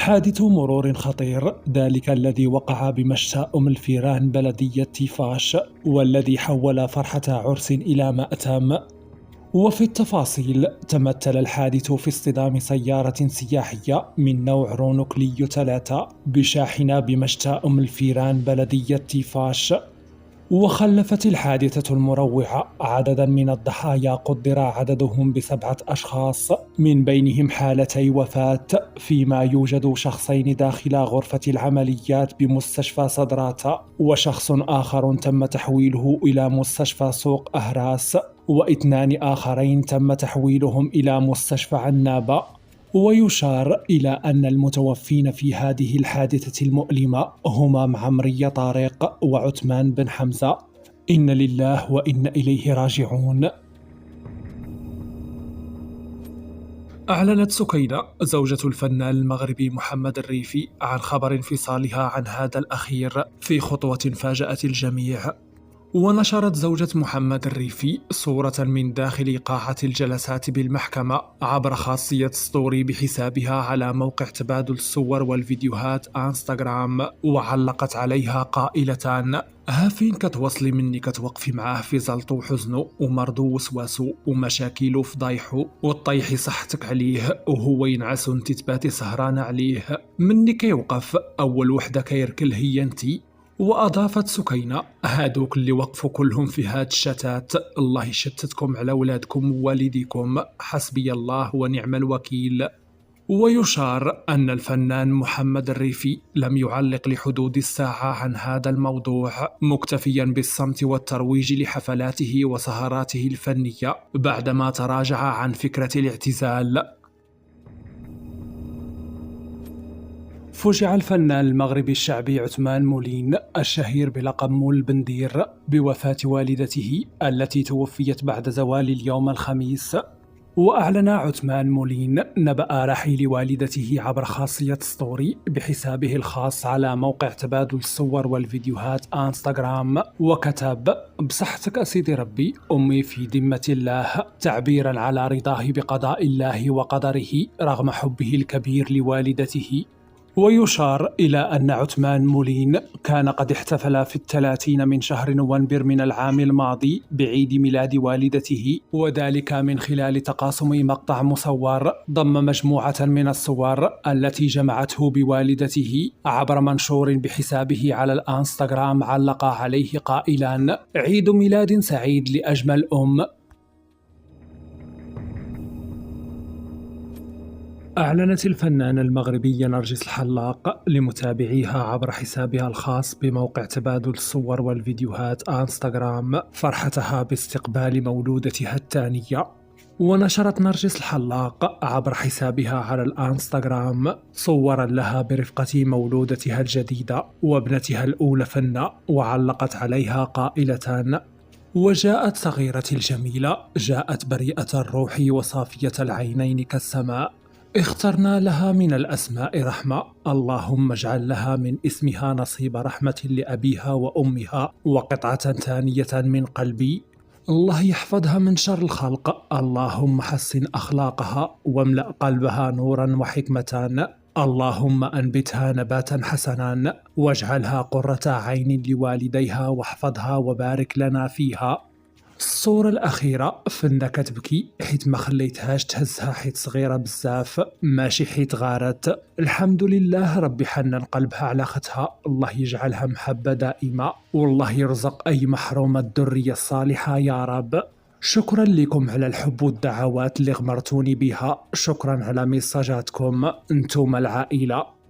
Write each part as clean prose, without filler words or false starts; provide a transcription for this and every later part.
حادث مرور خطير، ذلك الذي وقع بمشتى أم الفيران بلدية تيفاش، والذي حول فرحة عرس إلى مأتم. وفي التفاصيل، تمثل الحادث في اصطدام سيارة سياحية من نوع رونو كليو 3 بشاحنة بمشتى أم الفيران بلدية تيفاش. وخلفت الحادثة المروعة عددا من الضحايا قدر عددهم ب7 أشخاص، من بينهم حالتي وفاة، فيما يوجد شخصين داخل غرفة العمليات بمستشفى صدراتا، وشخص آخر تم تحويله إلى مستشفى سوق أهراس، و2 آخرين تم تحويلهم إلى مستشفى عنابة. ويشار إلى أن المتوفين في هذه الحادثة المؤلمة هما معمرية طارق وعثمان بن حمزة. إن لله وإن إليه راجعون. أعلنت سكينة زوجة الفنان المغربي محمد الريفي عن خبر انفصالها عن هذا الأخير في خطوة فاجأت الجميع. ونشرت زوجة محمد الريفي صورة من داخل قاعة الجلسات بالمحكمة عبر خاصية ستوري بحسابها على موقع تبادل الصور والفيديوهات انستغرام، وعلقت عليها قائلة: ها فين كتوصلي مني كتوقفي معاه في زلطو وحزنو ومرضو وسواسو ومشاكيلو فضايحو وطيحي صحتك عليه وهو ينعس وانتي تباتي سهرانة عليه، مني كيوقف أول وحدة كيركل هي انتي. وأضافت سكينة: هادوك اللي وقفوا كلهم في هاد الشتات، الله يشتتكم على ولادكم ووالديكم، حسبي الله ونعم الوكيل. ويشار أن الفنان محمد الريفي لم يعلق لحدود الساعة عن هذا الموضوع، مكتفيا بالصمت والترويج لحفلاته وسهراته الفنية بعدما تراجع عن فكرة الاعتزال. فُجِع الفنان المغربي الشعبي عثمان مولين الشهير بلقب مول البندير بوفاة والدته التي توفيت بعد زوال اليوم الخميس. وأعلن عثمان مولين نبأ رحيل والدته عبر خاصية ستوري بحسابه الخاص على موقع تبادل الصور والفيديوهات انستغرام، وكتب: بصحتك أسيدي ربي، أمي في ذمة الله، تعبيرا على رضاه بقضاء الله وقدره رغم حبه الكبير لوالدته. ويشار إلى أن عثمان مولين كان قد احتفل في 30 من شهر نوفمبر من العام الماضي بعيد ميلاد والدته، وذلك من خلال تقاسم مقطع مصور ضم مجموعة من الصور التي جمعته بوالدته عبر منشور بحسابه على الانستغرام علق عليه قائلا: عيد ميلاد سعيد لأجمل أم. أعلنت الفنانة المغربية نرجس الحلاق لمتابعيها عبر حسابها الخاص بموقع تبادل الصور والفيديوهات انستغرام فرحتها باستقبال مولودتها الثانية. ونشرت نرجس الحلاق عبر حسابها على الانستغرام صورا لها برفقة مولودتها الجديدة وابنتها الأولى فنة، وعلقت عليها قائلة: وجاءت صغيرتي الجميلة، جاءت بريئة الروح وصافية العينين كالسماء، اخترنا لها من الأسماء رحمة، اللهم اجعل لها من اسمها نصيب رحمة لأبيها وأمها وقطعة ثانية من قلبي، الله يحفظها من شر الخلق، اللهم حسن أخلاقها واملأ قلبها نورا وحكمة، اللهم أنبتها نباتا حسنا واجعلها قرة عين لوالديها واحفظها وبارك لنا فيها. الصورة الأخيرة فنة كتبكي حيت ما خليتهاش تهزها حيت صغيرة بزاف، ماشي حيت غارت، الحمد لله ربي حنن قلبها على ختها، الله يجعلها محبة دائمة، والله يرزق أي محرومة الذرية الصالحة يا رب. شكرا لكم على الحب والدعوات اللي غمرتوني بها، شكرا على ميساجاتكم، انتم العائلة.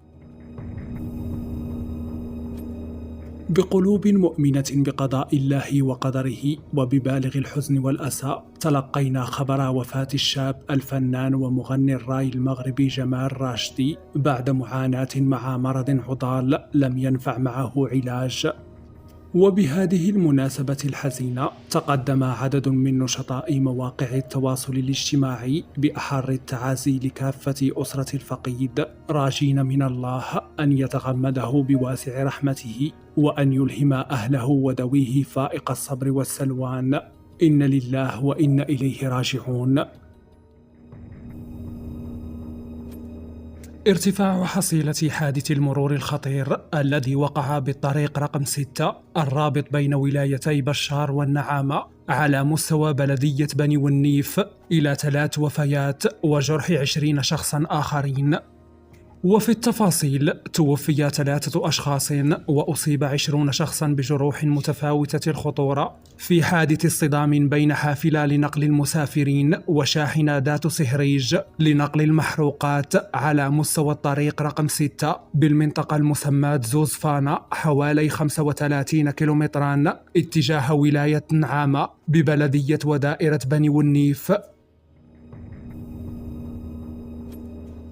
بقلوب مؤمنة بقضاء الله وقدره وببالغ الحزن والأسى، تلقينا خبر وفاة الشاب الفنان ومغني الراي المغربي جمال راشدي بعد معاناة مع مرض عضال لم ينفع معه علاج. وبهذه المناسبة الحزينة تقدم عدد من نشطاء مواقع التواصل الاجتماعي بأحر التعازي لكافة أسرة الفقيد، راجين من الله أن يتغمده بواسع رحمته وأن يلهم أهله وذويه فائق الصبر والسلوان. إن لله وإن إليه راجعون. ارتفاع حصيلة حادث المرور الخطير الذي وقع بالطريق رقم 6 الرابط بين ولايتي بشار والنعامة على مستوى بلدية بني والنيف إلى 3 وفيات وجرح 20 شخصا آخرين. وفي التفاصيل توفي 3 أشخاص وأصيب 20 شخصا بجروح متفاوتة الخطورة في حادث اصطدام بين حافلة لنقل المسافرين وشاحنة ذات سهريج لنقل المحروقات على مستوى الطريق رقم 6 بالمنطقة المسماة زوزفانا حوالي 35 كيلومترا اتجاه ولاية نعامة ببلدية ودائرة بني والنيف.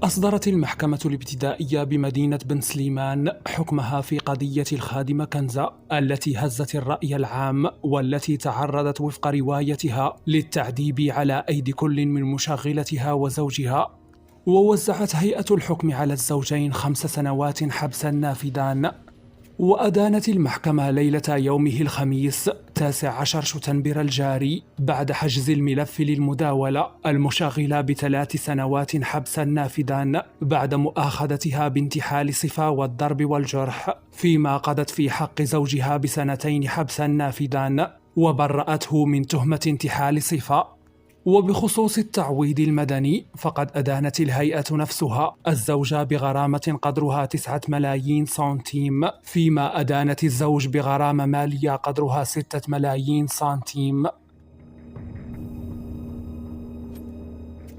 أصدرت المحكمة الابتدائية بمدينة بن سليمان حكمها في قضية الخادمة كنزة التي هزت الرأي العام والتي تعرضت وفق روايتها للتعذيب على أيدي كل من مشغلتها وزوجها. ووزعت هيئة الحكم على الزوجين 5 سنوات حبسا نافذان. وأدانت المحكمة ليلة يومه الخميس 19 شتنبر الجاري بعد حجز الملف للمداولة المشغلة ب3 سنوات حبسا نافذان بعد مؤاخذتها بانتحال صفة والضرب والجرح، فيما قضت في حق زوجها ب2 حبسا نافذان وبرأته من تهمة انتحال صفة. وبخصوص التعويض المدني فقد أدانت الهيئة نفسها الزوجة بغرامة قدرها 9 ملايين سنتيم، فيما أدانت الزوج بغرامة مالية قدرها 6 ملايين سنتيم.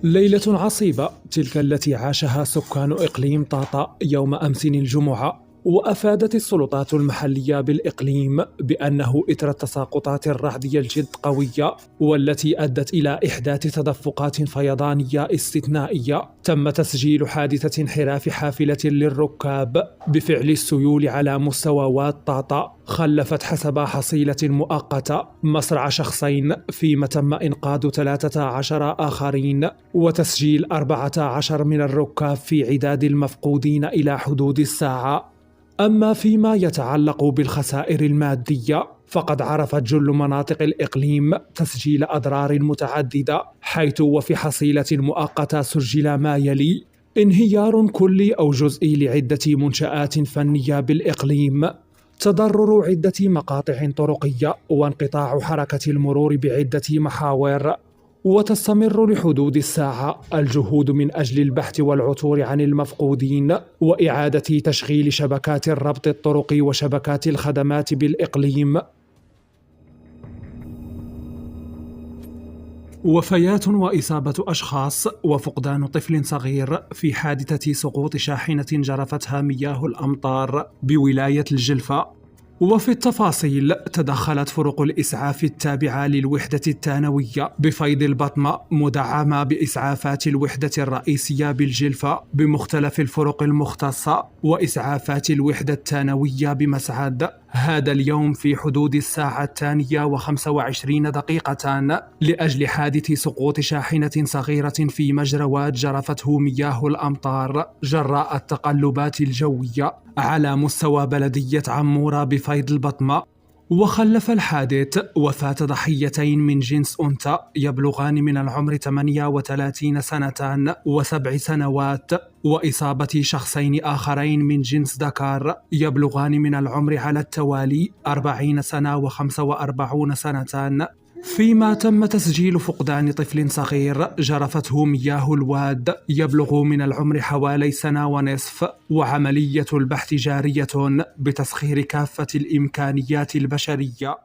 ليلة عصيبة تلك التي عاشها سكان إقليم طاطا يوم أمس الجمعة. وأفادت السلطات المحلية بالإقليم بأنه إثر تساقطات الرعدية الجد قوية والتي أدت إلى إحداث تدفقات فيضانية استثنائية تم تسجيل حادثة انحراف حافلة للركاب بفعل السيول على مستوى واد طاطا خلفت حسب حصيلة مؤقتة مصرع شخصين، فيما تم إنقاذ 13 آخرين وتسجيل 14 من الركاب في عداد المفقودين إلى حدود الساعة. أما فيما يتعلق بالخسائر المادية فقد عرفت جل مناطق الإقليم تسجيل أضرار متعددة، حيث وفي حصيلة مؤقتة سجل ما يلي: انهيار كلي أو جزئي لعدة منشآت فنية بالإقليم، تضرر عدة مقاطع طرقية، وانقطاع حركة المرور بعدة محاور. وتستمر لحدود الساعة الجهود من أجل البحث والعثور عن المفقودين وإعادة تشغيل شبكات الربط الطرقي وشبكات الخدمات بالإقليم. وفيات وإصابة أشخاص وفقدان طفل صغير في حادثة سقوط شاحنة جرفتها مياه الأمطار بولاية الجلفة. وفي التفاصيل تدخلت فرق الإسعاف التابعة للوحدة الثانوية بفيض البطمة مدعمة بإسعافات الوحدة الرئيسية بالجلفة بمختلف الفرق المختصة وإسعافات الوحدة الثانوية بمسعد هذا اليوم في حدود الساعة 2:25 لأجل حادث سقوط شاحنة صغيرة في مجروات جرفته مياه الأمطار جراء التقلبات الجوية على مستوى بلدية عمورة بفيض البطمة. وخلف الحادث وفاة ضحيتين من جنس أنثى يبلغان من العمر 38 سنة و7 سنوات، وإصابة شخصين آخرين من جنس ذكر يبلغان من العمر على التوالي 40 سنة و45 سنة، فيما تم تسجيل فقدان طفل صغير جرفته مياه الواد يبلغ من العمر حوالي 1.5 سنة، وعملية البحث جارية بتسخير كافة الإمكانيات البشرية.